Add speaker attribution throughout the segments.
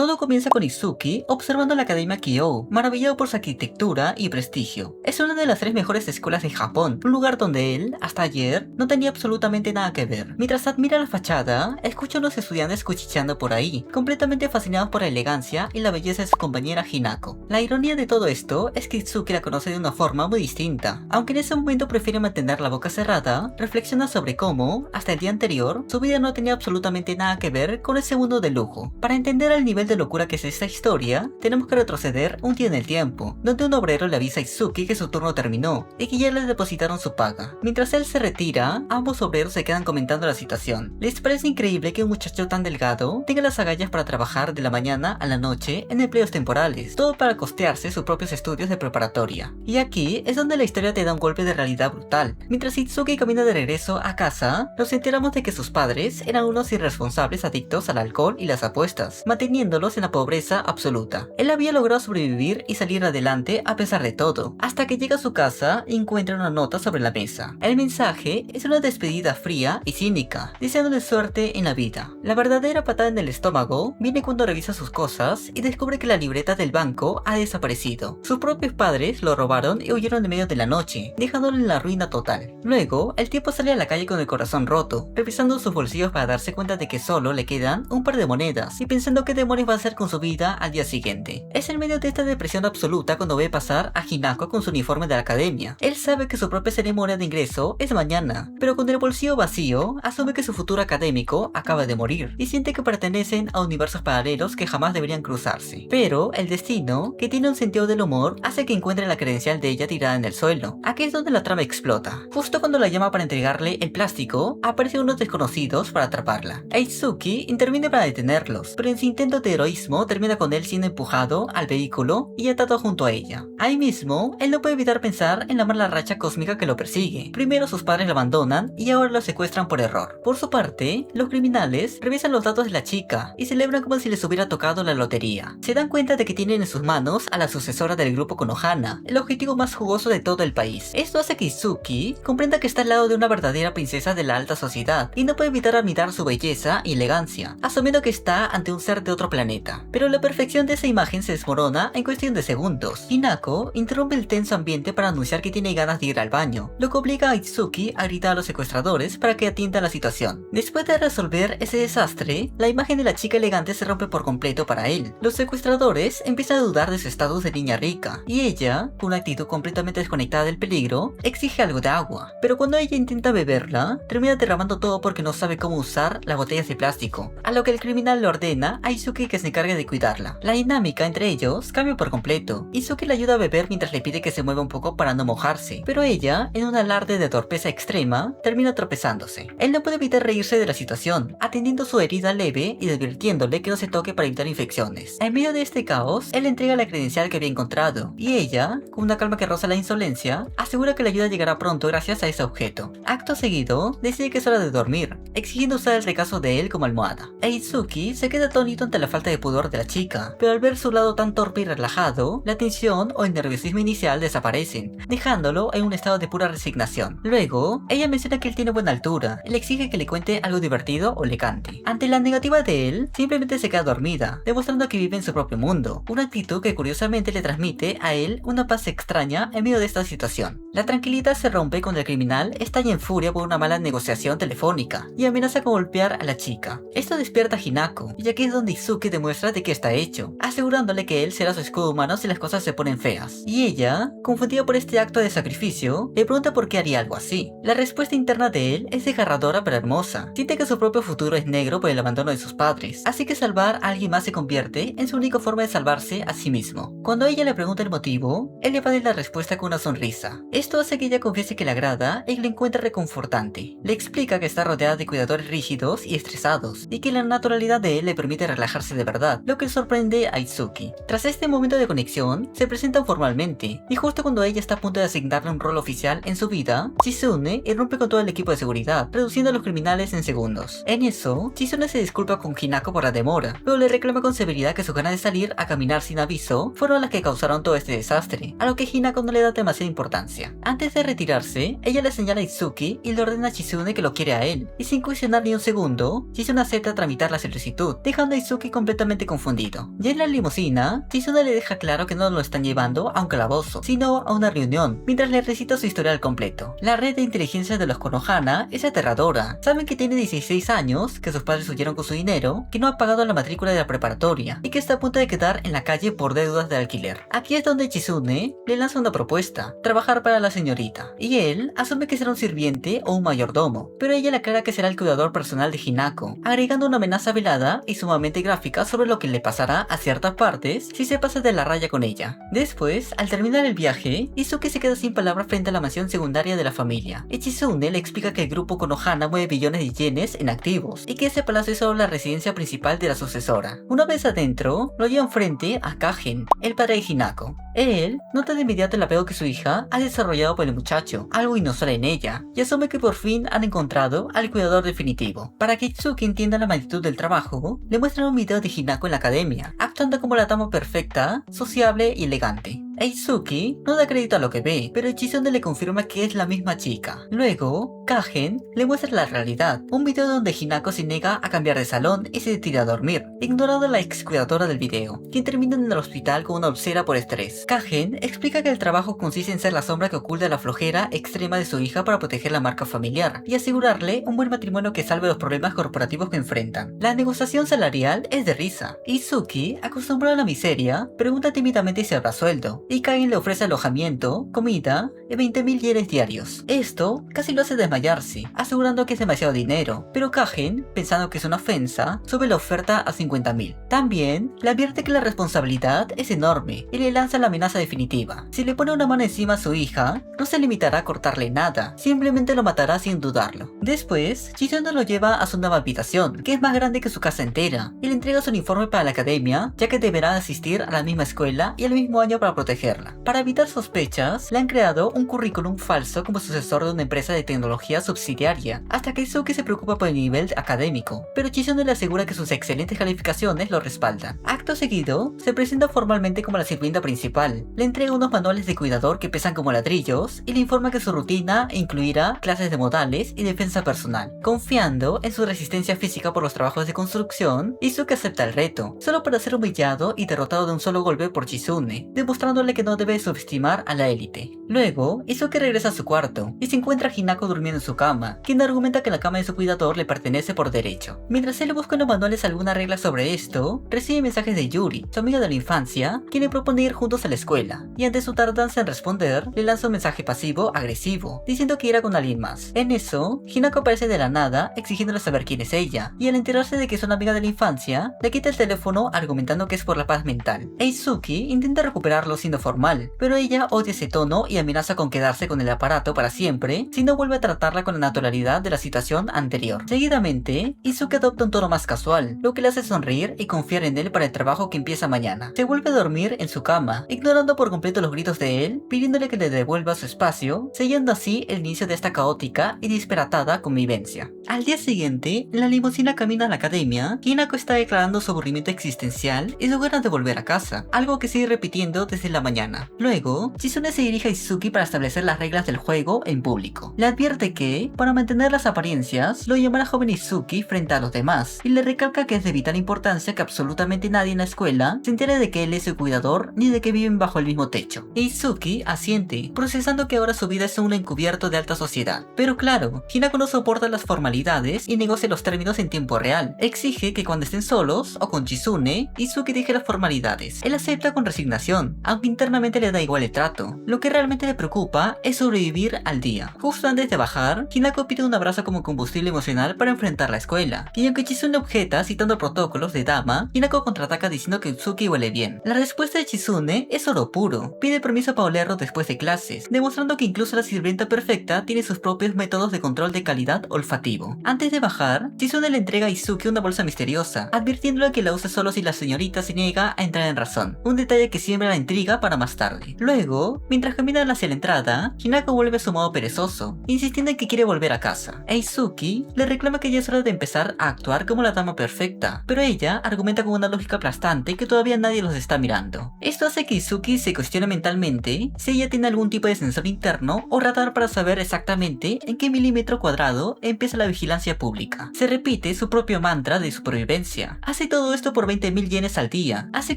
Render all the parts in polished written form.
Speaker 1: Todo comienza con Izuki observando la Academia Kyo, maravillado por su arquitectura y prestigio. Es una de las 3 mejores escuelas de Japón, un lugar donde él, hasta ayer, no tenía absolutamente nada que ver. Mientras admira la fachada, escucha a unos estudiantes cuchicheando por ahí, completamente fascinados por la elegancia y la belleza de su compañera Hinako. La ironía de todo esto es que Izuki la conoce de una forma muy distinta. Aunque en ese momento prefiere mantener la boca cerrada, reflexiona sobre cómo, hasta el día anterior, su vida no tenía absolutamente nada que ver con ese mundo de lujo. Para entender el nivel de locura que es esta historia, tenemos que retroceder un día en el tiempo, donde un obrero le avisa a Izuki que su turno terminó y que ya le depositaron su paga. Mientras él se retira, ambos obreros se quedan comentando la situación. Les parece increíble que un muchacho tan delgado tenga las agallas para trabajar de la mañana a la noche en empleos temporales, todo para costearse sus propios estudios de preparatoria. Y aquí es donde la historia te da un golpe de realidad brutal. Mientras Izuki camina de regreso a casa, nos enteramos de que sus padres eran unos irresponsables adictos al alcohol y las apuestas, manteniéndolos en la pobreza absoluta. Él había logrado sobrevivir y salir adelante a pesar de todo, hasta que llega a su casa y encuentra una nota sobre la mesa. El mensaje es una despedida fría y cínica, deseándole suerte en la vida. La verdadera patada en el estómago viene cuando revisa sus cosas y descubre que la libreta del banco ha desaparecido. Sus propios padres lo robaron y huyeron en medio de la noche, dejándolo en la ruina total. Luego, el tipo sale a la calle con el corazón roto, revisando sus bolsillos para darse cuenta de que solo le quedan un par de monedas y pensando qué demonios va a hacer con su vida al día siguiente. Es en medio de esta depresión absoluta cuando ve pasar a Hinako con su uniforme de la academia. Él sabe que su propia ceremonia de ingreso es mañana, pero con el bolsillo vacío, asume que su futuro académico acaba de morir y siente que pertenecen a universos paralelos que jamás deberían cruzarse. Pero el destino, que tiene un sentido del humor, hace que encuentre la credencial de ella tirada en el suelo. Aquí es donde la trama explota. Justo cuando la llama para entregarle el plástico, aparecen unos desconocidos para atraparla. Izuki interviene para detenerlos, pero en su intento de heroísmo termina con él siendo empujado al vehículo y atado junto a ella. Ahí mismo, él no puede evitar pensar en la mala racha cósmica que lo persigue. Primero sus padres lo abandonan y ahora lo secuestran por error. Por su parte, los criminales revisan los datos de la chica y celebran como si les hubiera tocado la lotería. Se dan cuenta de que tienen en sus manos a la sucesora del grupo Konohana, el objetivo más jugoso de todo el país. Esto hace que Izuki comprenda que está al lado de una verdadera princesa de la alta sociedad y no puede evitar admirar su belleza y elegancia, asumiendo que está ante un ser de otro planeta. Pero la perfección de esa imagen se desmorona en cuestión de segundos. Hinako interrumpe el tenso ambiente para anunciar que tiene ganas de ir al baño, lo que obliga a Izuki a gritar a los secuestradores para que atiendan la situación. Después de resolver ese desastre, la imagen de la chica elegante se rompe por completo para él. Los secuestradores empiezan a dudar de su estatus de niña rica, y ella, con una actitud completamente desconectada del peligro, exige algo de agua. Pero cuando ella intenta beberla, termina derramando todo porque no sabe cómo usar las botellas de plástico, a lo que el criminal le ordena a Izuki que se encargue de cuidarla. La dinámica entre ellos cambia por completo. Izuki le ayuda a beber mientras le pide que se mueva un poco para no mojarse, pero ella, en un alarde de torpeza extrema, termina tropezándose. Él no puede evitar reírse de la situación, atendiendo su herida leve y advirtiéndole que no se toque para evitar infecciones. En medio de este caos, él entrega la credencial que había encontrado, y ella, con una calma que roza la insolencia, asegura que la ayuda llegará pronto gracias a ese objeto. Acto seguido, decide que es hora de dormir, exigiendo usar el regazo de él como almohada. Izuki se queda atónito ante la falta de pudor de la chica, pero al ver su lado tan torpe y relajado, la tensión o el nerviosismo inicial desaparecen, dejándolo en un estado de pura resignación. Luego, ella menciona que él tiene buena altura y le exige que le cuente algo divertido o elegante. Ante la negativa de él, simplemente se queda dormida, demostrando que vive en su propio mundo, una actitud que curiosamente le transmite a él una paz extraña en medio de esta situación. La tranquilidad se rompe cuando el criminal estalla en furia por una mala negociación telefónica y amenaza con golpear a la chica. Esto despierta a Hinako, y aquí es donde Izuki demuestra de qué está hecho, asegurándole que él será su escudo humano si las cosas se ponen feas. Y ella, confundida por este acto de sacrificio, le pregunta por qué haría algo así. La respuesta interna de él es desgarradora pero hermosa. Siente que su propio futuro es negro por el abandono de sus padres, así que salvar a alguien más se convierte en su única forma de salvarse a sí mismo. Cuando ella le pregunta el motivo, él le va a dar la respuesta con una sonrisa. Esto hace que ella confiese que le agrada y que lo encuentra reconfortante. Le explica que está rodeada de cuidadores rígidos y estresados, y que la naturalidad de él le permite relajarse de verdad, lo que sorprende a Izuki. Tras este momento de conexión, se presentan formalmente, y justo cuando ella está a punto de asignarle un rol oficial en su vida, Chizune irrumpe con todo el equipo de seguridad, reduciendo a los criminales en segundos. En eso, Chizune se disculpa con Hinako por la demora, pero le reclama con severidad que sus ganas de salir a caminar sin aviso fueron las que causaron todo este desastre, a lo que Hinako no le da demasiada importancia. Antes de retirarse, ella le señala a Izuki y le ordena a Chizune que lo quiere a él, y sin cuestionar ni un segundo, Chizune acepta tramitar la solicitud, dejando a Izuki completamente completamente confundido. Ya en la limusina, Chizune le deja claro que no lo están llevando a un calabozo, sino a una reunión, mientras le recita su historial completo. La red de inteligencia de los Konohana es aterradora. Saben que tiene 16 años, que sus padres huyeron con su dinero, que no ha pagado la matrícula de la preparatoria y que está a punto de quedar en la calle por deudas de alquiler. Aquí es donde Chizune le lanza una propuesta: trabajar para la señorita, y él asume que será un sirviente o un mayordomo, pero ella le aclara que será el cuidador personal de Hinako, agregando una amenaza velada y sumamente gráfica sobre lo que le pasará a ciertas partes si se pasa de la raya con ella. Después, al terminar el viaje, Izuki se queda sin palabras frente a la mansión secundaria de la familia. Y Chizune le explica que el grupo Konohana mueve billones de yenes en activos y que ese palacio es solo la residencia principal de la sucesora. Una vez adentro, lo llevan frente a Kagen, el padre de Hinako. Él nota de inmediato el apego que su hija ha desarrollado por el muchacho, algo inusual en ella, y asume que por fin han encontrado al cuidador definitivo. Para que Itsuki entienda la magnitud del trabajo, le muestran un video de Hinako en la academia, actuando como la dama perfecta, sociable y elegante. Itsuki no da crédito a lo que ve, pero Chizune le confirma que es la misma chica. Luego, Kagen le muestra la realidad, un video donde Hinako se niega a cambiar de salón y se tira a dormir, ignorando a la ex cuidadora del video, quien termina en el hospital con una úlcera por estrés. Kagen explica que el trabajo consiste en ser la sombra que oculta la flojera extrema de su hija para proteger la marca familiar y asegurarle un buen matrimonio que salve los problemas corporativos que enfrentan. La negociación salarial es de risa. Izuki, acostumbrado a la miseria, pregunta tímidamente si habrá sueldo, y Kagen le ofrece alojamiento, comida y 20.000 yenes diarios. Esto casi lo hace desmayarse, asegurando que es demasiado dinero, pero Kagen, pensando que es una ofensa, sube la oferta a 50.000. También le advierte que la responsabilidad es enorme y le lanza la amenaza definitiva. Si le pone una mano encima a su hija, no se limitará a cortarle nada, simplemente lo matará sin dudarlo. Después, Chizune lo lleva a su nueva habitación, que es más grande que su casa entera, y le entrega su uniforme para la academia, ya que deberá asistir a la misma escuela y al mismo año para protegerla. Para evitar sospechas, le han creado un currículum falso como sucesor de una empresa de tecnología subsidiaria, hasta que Izuki se preocupa por el nivel académico, pero Chizune le asegura que sus excelentes calificaciones lo respaldan. Acto seguido, se presenta formalmente como la sirvienta principal, le entrega unos manuales de cuidador que pesan como ladrillos y le informa que su rutina incluirá clases de modales y defensa personal. Confiando en su resistencia física por los trabajos de construcción, Izuki acepta el reto, solo para ser humillado y derrotado de un solo golpe por Chizune, demostrándole que no debe subestimar a la élite. Luego, Izuki regresa a su cuarto y se encuentra a Hinako durmiendo en su cama, quien argumenta que la cama de su cuidador le pertenece por derecho. Mientras él busca en los manuales alguna regla sobre esto, recibe mensajes de Yuri, su amiga de la infancia, quien le propone ir juntos a la escuela, y ante su tardanza en responder, le lanza un mensaje pasivo-agresivo, diciendo que irá con alguien más. En eso, Hinako aparece de la nada, exigiéndole saber quién es ella, y al enterarse de que es una amiga de la infancia, le quita el teléfono argumentando que es por la paz mental. Izuki intenta recuperarlo siendo formal, pero ella odia ese tono y amenaza con quedarse con el aparato para siempre si no vuelve a tratarla con la naturalidad de la situación anterior. Seguidamente, Izuki adopta un tono más casual, lo que le hace sonreír y confiar en él para el trabajo que empieza mañana. Se vuelve a dormir en su cama, ignorando por completo los gritos de él, pidiéndole que le devuelva su espacio, sellando así el inicio de esta caótica y disparatada convivencia. Al día siguiente, en la limusina camino a la academia, Hinako está declarando su aburrimiento existencial y su ganas de volver a casa, algo que sigue repitiendo desde la mañana. Luego, Chizune se dirige a Izuki para establecer las reglas del juego en público. Le advierte que, para mantener las apariencias, lo llamará joven Izuki frente a los demás, y le recalca que es de vital importancia que absolutamente nadie en la escuela se entere de que él es su cuidador ni de que viven bajo el mismo techo. Izuki asiente, procesando que ahora su vida es un encubierto de alta sociedad. Pero claro, Hinako no soporta las formalidades y negocia los términos en tiempo real. Exige que cuando estén solos o con Chizune, Izuki deje las formalidades. Él acepta con resignación, aunque internamente le da igual el trato. Lo que realmente le preocupa es sobrevivir al día. Justo antes de bajar, Hinako pide un abrazo como combustible emocional para enfrentar la escuela. Y aunque Chizune objeta citando protocolos de dama, Hinako contraataca diciendo que Itsuki huele bien. La respuesta de Chizune es oro puro. Pide permiso para olerlo después de clases, demostrando que incluso la sirvienta perfecta tiene sus propios métodos de control de calidad olfativo. Antes de bajar, Chizune le entrega a Izuki una bolsa misteriosa, advirtiéndole que la usa solo si la señorita se niega a entrar en razón. Un detalle que siembra la intriga para más tarde. Luego, mientras caminan hacia la entrada, Hinako vuelve a su modo perezoso, insistiendo en que quiere volver a casa. Eizuki le reclama que ya es hora de empezar a actuar como la dama perfecta, pero ella argumenta con una lógica aplastante que todavía nadie los está mirando. Esto hace que Izuki se cuestione mentalmente si ella tiene algún tipo de sensor interno o radar para saber exactamente en qué milímetro cuadrado empieza la vigilancia pública. Se repite su propio mantra de supervivencia. Hace todo esto por 20.000 yenes al día, así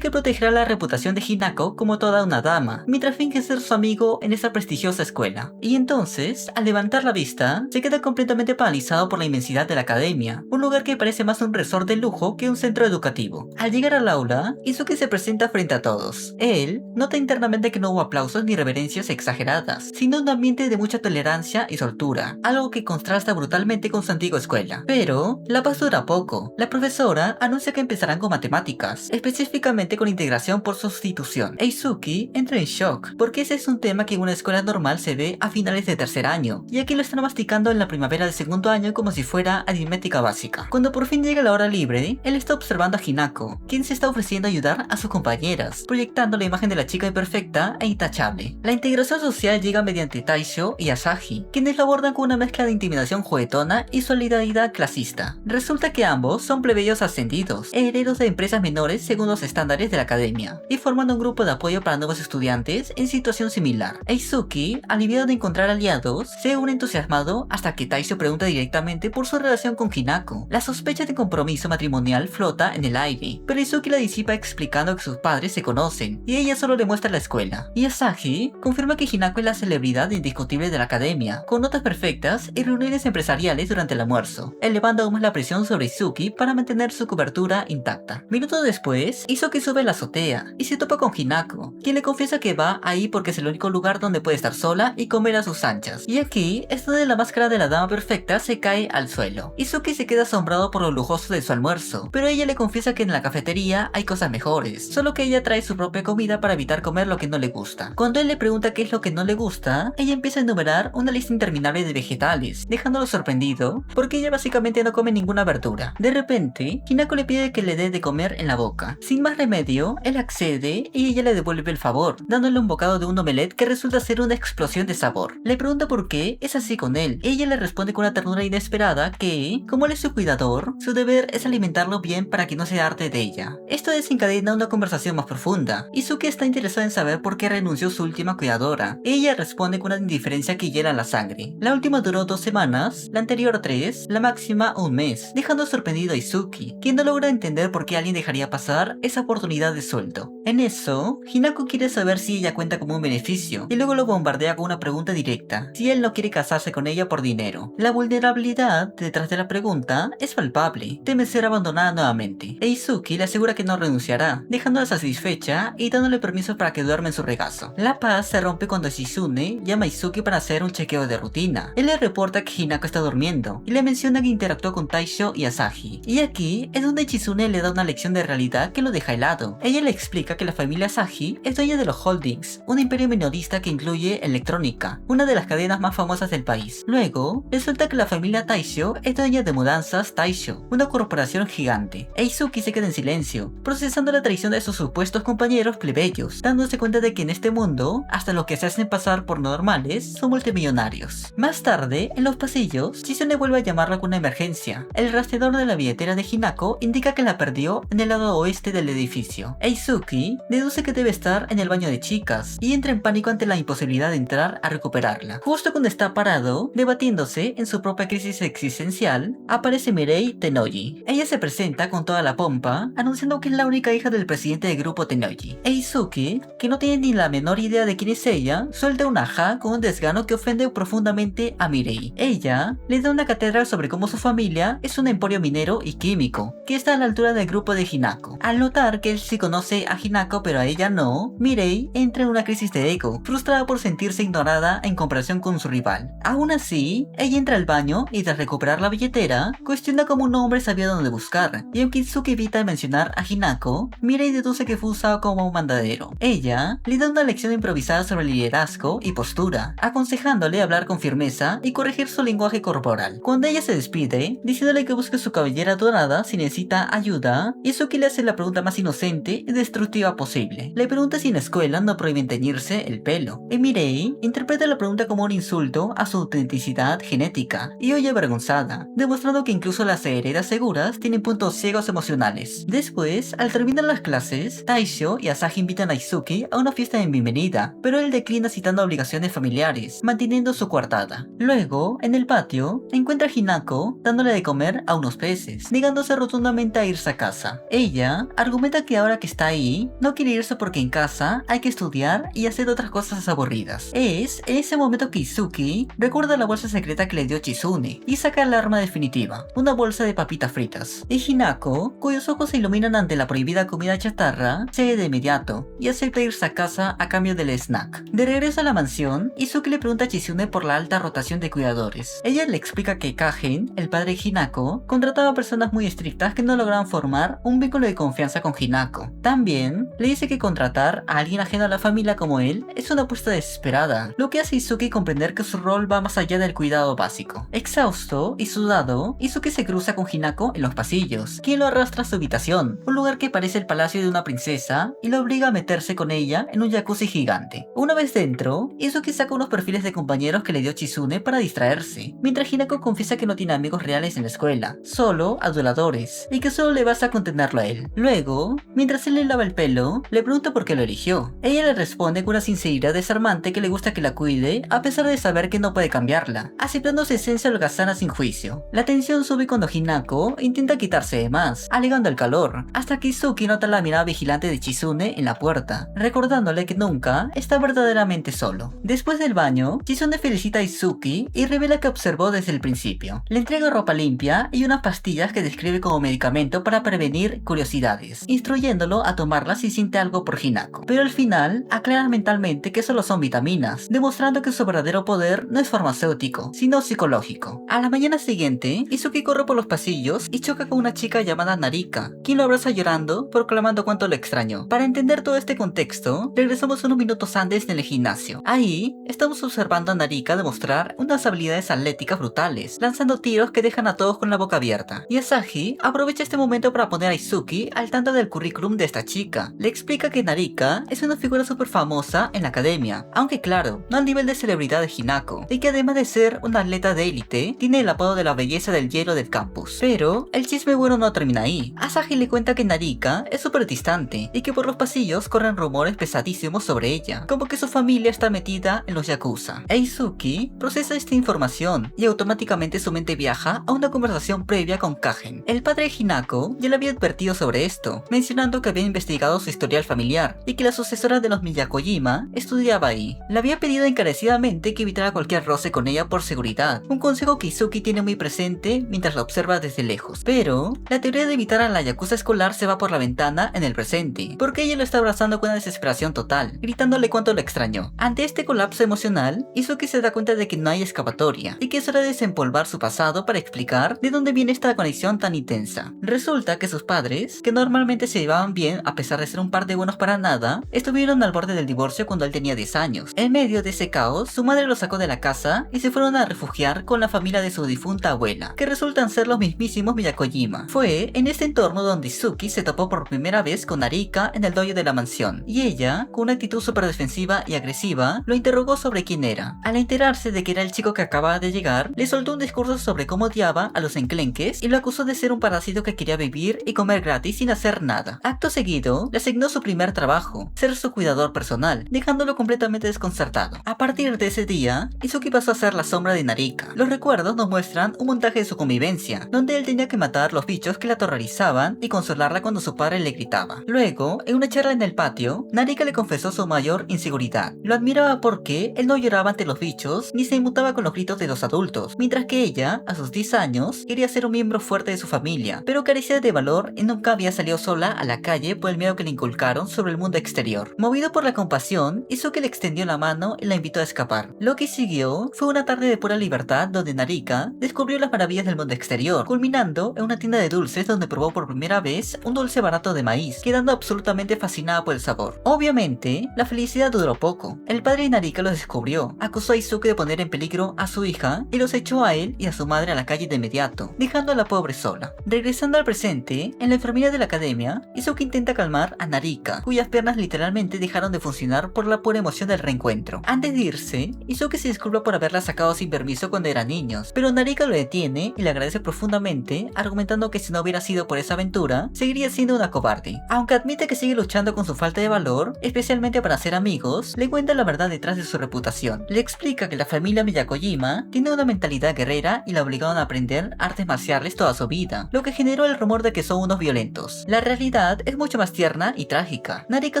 Speaker 1: que protegerá la reputación de Hinako como toda una dama, mientras finge ser su amigo en esa prestigiosa escuela. Y entonces, al levantar la vista, se queda completamente paralizado por la inmensidad de la academia, un lugar que parece más un resort de lujo que un centro educativo. Al llegar al aula, Izuki se presenta frente a todos. Él nota internamente que no hubo aplausos ni reverencias exageradas, sino un ambiente de mucha tolerancia y soltura, algo que contrasta brutalmente con su antigua escuela. Pero la paz dura poco. La profesora anuncia que empezarán con matemáticas, específicamente con integración por sustitución. Eizuki entra en shock, porque ese es un tema que en una escuela normal se ve a finales de tercer año, y aquí lo están masticando en la primavera del segundo año como si fuera aritmética básica. Cuando por fin llega la hora libre, él está observando a Hinako, quien se está ofreciendo a ayudar a sus compañeras, proyectando la imagen de la chica perfecta e intachable. La integración social llega mediante Taisho y Asahi, quienes lo abordan con una mezcla de intimidación juguetona y solidaridad clasista. Resulta que ambos son plebeyos ascendidos, herederos de empresas menores según los estándares de la academia, y forman un grupo de apoyo para nuevos estudiantes en situación similar. Eizuki, aliviado de encontrar aliados, se une entusiasmado hasta que Taisho pregunta directamente por su relación con Hinako. La sospecha de compromiso matrimonial flota en el aire, pero Eizuki la disipa explicando que sus padres se conocen, y ella solo le muestra la escuela. Y Asahi confirma que Hinako es la celebridad indiscutible de la academia, con notas perfectas y reuniones empresariales durante el almuerzo, elevando aún más la presión sobre Izuki para mantener su cobertura intacta. Minutos después, Izuki sube a la azotea y se topa con Hinako, quien le confiesa que va ahí porque es el único lugar donde puede estar sola y comer a sus anchas. Y aquí es donde la máscara de la dama perfecta se cae al suelo. Izuki se queda asombrado por lo lujoso de su almuerzo, pero ella le confiesa que en la cafetería hay cosas mejores, solo que ella trae su propia comida para evitar comer lo que no le gusta. Cuando él le pregunta qué es lo que no le gusta, ella empieza a enumerar una lista interminable de vegetales, dejándolo sorprendido porque ella básicamente no come ninguna verdura. De repente, Hinako le pide que le dé de comer en la boca. Sin más remedio, él accede y ella le devuelve el favor, dándole un bocado de un omelette que resulta ser una explosión de sabor. Le pregunta por qué es así con él. Ella le responde con una ternura inesperada que, como él es su cuidador, su deber es alimentarlo bien para que no se harte de ella. Esto desencadena una conversación más profunda. Izuki está interesada en saber por qué renunció su última cuidadora. Ella responde con una indiferencia que hiela la sangre. La última duró 2 semanas, la anterior 3, la máxima un mes, dejando sorprendido a Izuki, quien no logra entender por qué alguien dejaría pasar esa oportunidad de sueldo. En eso, Hinako quiere saber si ella cuenta como un beneficio, y luego lo bombardea con una pregunta directa, si él no quiere casarse con ella por dinero. La vulnerabilidad detrás de la pregunta es palpable, teme ser abandonada nuevamente, e Izuki le asegura que no renunciará, dejándola satisfecha y dándole permiso para que duerma en su regazo. La paz se rompe cuando Shizune llama a Izuki para hacer un chequeo de rutina. Él le reporta que Hinako está durmiendo, y le menciona que interactuó con Taisho y Asahi. Y aquí es donde Shizune le da una lección de realidad que lo deja helado. Ella le explica que la familia Asahi es dueña de los Holdings, un imperio minorista que incluye Electrónica, una de las cadenas más famosas del país. Luego, resulta que la familia Taisho es dueña de Mudanzas Taisho, una corporación gigante. Eizuki se queda en silencio, procesando la traición de sus supuestos compañeros plebeyos, dándose cuenta de que en este mundo, hasta los que se hacen pasar por normales son multimillonarios. Más tarde, en los pasillos, Shizune vuelve a llamarla con una emergencia. El rastreador de la billetera de Hinako indica que la perdió en el lado oeste del edificio. Eizuki deduce que debe estar en el baño de chicas y entra en pánico ante la imposibilidad de entrar a recuperarla. Justo cuando está parado, debatiéndose en su propia crisis existencial, aparece Mirei Tennoji. Ella se presenta con toda la pompa, anunciando que es la única hija del presidente del grupo Tennoji. Eizuki, que no tiene ni la menor idea de quién es ella, suelta un ajá con un desgano que ofende profundamente a Mirei. Ella le da una cátedra sobre cómo su familia es un emporio minero y químico, que está a la altura del grupo de Hinako. Al notar que él sí conoce a Hinako pero a ella no, Mirei entra en una crisis de ego, frustrada por sentirse ignorada en comparación con su rival. Aún así, ella entra al baño y tras recuperar la billetera, cuestiona cómo un hombre sabía dónde buscar, y aunque Itsuki evita mencionar a Hinako, Mirei deduce que fue usado como un mandadero. Ella le da una lección improvisada sobre liderazgo y postura, aconsejándole hablar con firmeza y corregir su lenguaje corporal. Cuando ella se despide, diciéndole que busque su cabellera dorada si necesita ayuda, Itsuki le hace la pregunta más inocente y destructiva posible. Le pregunta si en la escuela no prohíben teñirse el pelo. y Mirei interpreta la pregunta como un insulto a su autenticidad genética y huye avergonzada, demostrando que incluso las heredas seguras tienen puntos ciegos emocionales. Después, al terminar las clases, Taisho y Asahi invitan a Izuki a una fiesta de bienvenida, pero él declina citando obligaciones familiares, manteniendo su coartada. Luego, en el patio, encuentra a Hinako dándole de comer a unos peces, negándose rotundamente a irse a casa. Ella argumenta que ahora que está ahí, no quiere irse porque en casa hay que estudiar y hacer otras cosas aburridas. Es en ese momento que Izuki recuerda la bolsa secreta que le dio Chizune y saca el arma definitiva, una bolsa de papitas fritas. Y Hinako, cuyos ojos se iluminan ante la prohibida comida chatarra, cede de inmediato y acepta irse a casa a cambio del snack. De regreso a la mansión, Izuki le pregunta a Chizune por la alta rotación de cuidadores. Ella le explica que Kagen, el padre de Hinako, contrataba a personas muy estrictas que no lograban formar un vínculo de confianza con Hinako. También le dice que contratar a alguien ajeno a la familia como él es una apuesta desesperada, lo que hace a Izuki comprender que su rol va más allá del cuidado básico. Exhausto y sudado, Izuki se cruza con Hinako en los pasillos, quien lo arrastra a su habitación, un lugar que parece el palacio de una princesa, y lo obliga a meterse con ella en un jacuzzi gigante. Una vez dentro, Izuki saca unos perfiles de compañeros que le dio Chizune para distraerse, mientras Hinako confiesa que no tiene amigos reales en la escuela, solo aduladores, y que solo le basta con tenerlo a él. Luego, mientras él le lava el pelo, le pregunta por qué lo eligió. Ella le responde con una sinceridad desarmante que le gusta que la cuide, a pesar de saber que no puede cambiarla, aceptando su esencia holgazana sin juicio. La tensión sube cuando Hinako intenta quitarse de más, alegando el calor, hasta que Izuki nota la mirada vigilante de Chizune en la puerta, recordándole que nunca está verdaderamente solo. Después del baño, Chizune felicita a Izuki y revela que observó desde el principio. Le entrega ropa limpia y unas pastillas que describe como medicamento para prevenir curiosidades, instruyéndolo a tomarlas si siente algo por Hinako. Pero al final, aclara mentalmente que solo son vitaminas, demostrando que su verdadero poder no es farmacéutico, sino psicológico. A la mañana siguiente, Izuki corre por los pasillos y choca con una chica llamada Narika, quien lo abraza llorando, proclamando cuánto lo extrañó. Para entender todo este contexto, regresamos unos minutos antes en el gimnasio. Ahí, estamos observando a Narika demostrar unas habilidades atléticas brutales, lanzando tiros que dejan a todos con la boca abierta. Y Asahi aprovecha este momento para poner a Izuki al tanto del currículum de esta chica. Le explica que Narika es una figura súper famosa en la academia, aunque claro, no al nivel de celebridad de Hinako, y que además de ser una atleta de élite, tiene el apodo de la belleza del hielo del campus. Pero el chisme bueno no termina ahí. Asahi le cuenta que Narika es súper distante y que por los pasillos corren rumores pesadísimos sobre ella, como que su familia está metida en los yakuza. Izuki procesa esta información y automáticamente su mente viaja a una conversación previa con Kagen. El padre de Hinako ya le había advertido sobre esto, mencionando que había investigado su historial familiar y que la sucesora de los Miyakojima estudiaba ahí. Le había pedido encarecidamente que evitara cualquier roce con ella por seguridad, un consejo que Izuki tiene muy presente mientras la observa desde lejos. Pero la teoría de evitar a la yakuza escolar se va por la ventana en el presente, porque ella lo está abrazando con una desesperación total, gritándole cuánto lo extrañó. Ante este colapso emocional, Izuki se da cuenta de que no hay escapatoria y que es hora de desempolvar su pasado para explicar de dónde viene esta conexión tan intensa. Resulta que sus padres, que normalmente se llevaban bien a pesar de ser un par de buenos para nada, estuvieron al borde del divorcio cuando él tenía 10 años. En medio de ese caos, su madre lo sacó de la casa y se fueron a refugiar con la familia de su difunta abuela, que resultan ser los mismísimos Miyakojima. Fue en este entorno donde Izuki se topó por primera vez con Narika en el dojo de la mansión, y ella, con una actitud súper defensiva y agresiva, lo interrogó sobre quién era. Al enterarse de que era el chico que acababa de llegar, le soltó un discurso sobre cómo odiaba a los enclenques y lo acusó de ser un parásito que quería vivir y comer gratis sin hacer nada. Acto seguido, le asignó su primer trabajo, ser su cuidador personal, dejándolo completamente desconcertado. A partir de ese día, Izuki pasó a ser la sombra de Narika. Los recuerdos nos muestran un montaje de su convivencia, donde él tenía que matar los bichos que la aterrorizaban y consolarla cuando su padre le gritaba. Luego, en una charla en el patio, Narika le confesó su mayor inseguridad. Lo admiraba porque él no lloraba ante los bichos ni se inmutaba con los gritos de los adultos, mientras que ella, a sus 10 años, quería ser un miembro fuerte de su familia, pero carecía de valor y nunca había salido sola a la calle por el miedo que le inculcaron sobre el mundo exterior. Movido por la compasión, Izuki le extendió la mano y la invitó a escapar. Lo que siguió fue una tarde de pura libertad donde Narika descubrió las maravillas del mundo exterior, culminando en una tienda de dulces donde probó por primera vez un dulce barato de maíz, quedando absolutamente fascinada por el sabor. Obviamente, la felicidad duró poco. El padre de Narika lo descubrió, acusó a Izuki de poner en peligro a su hija y los echó a él y a su madre a la calle de inmediato, dejando a la pobre sola. Regresando al presente, en la enfermería de la academia, Izuki intenta calmar a Narika, cuyas piernas literalmente dejaron de funcionar por la pura emoción emoción del reencuentro. Antes de irse, Izuki se disculpa por haberla sacado sin permiso cuando eran niños, pero Narika lo detiene y le agradece profundamente, argumentando que si no hubiera sido por esa aventura, seguiría siendo una cobarde. Aunque admite que sigue luchando con su falta de valor, especialmente para hacer amigos, le cuenta la verdad detrás de su reputación. Le explica que la familia Miyakojima tiene una mentalidad guerrera y la obligaron a aprender artes marciales toda su vida, lo que generó el rumor de que son unos violentos. La realidad es mucho más tierna y trágica. Narika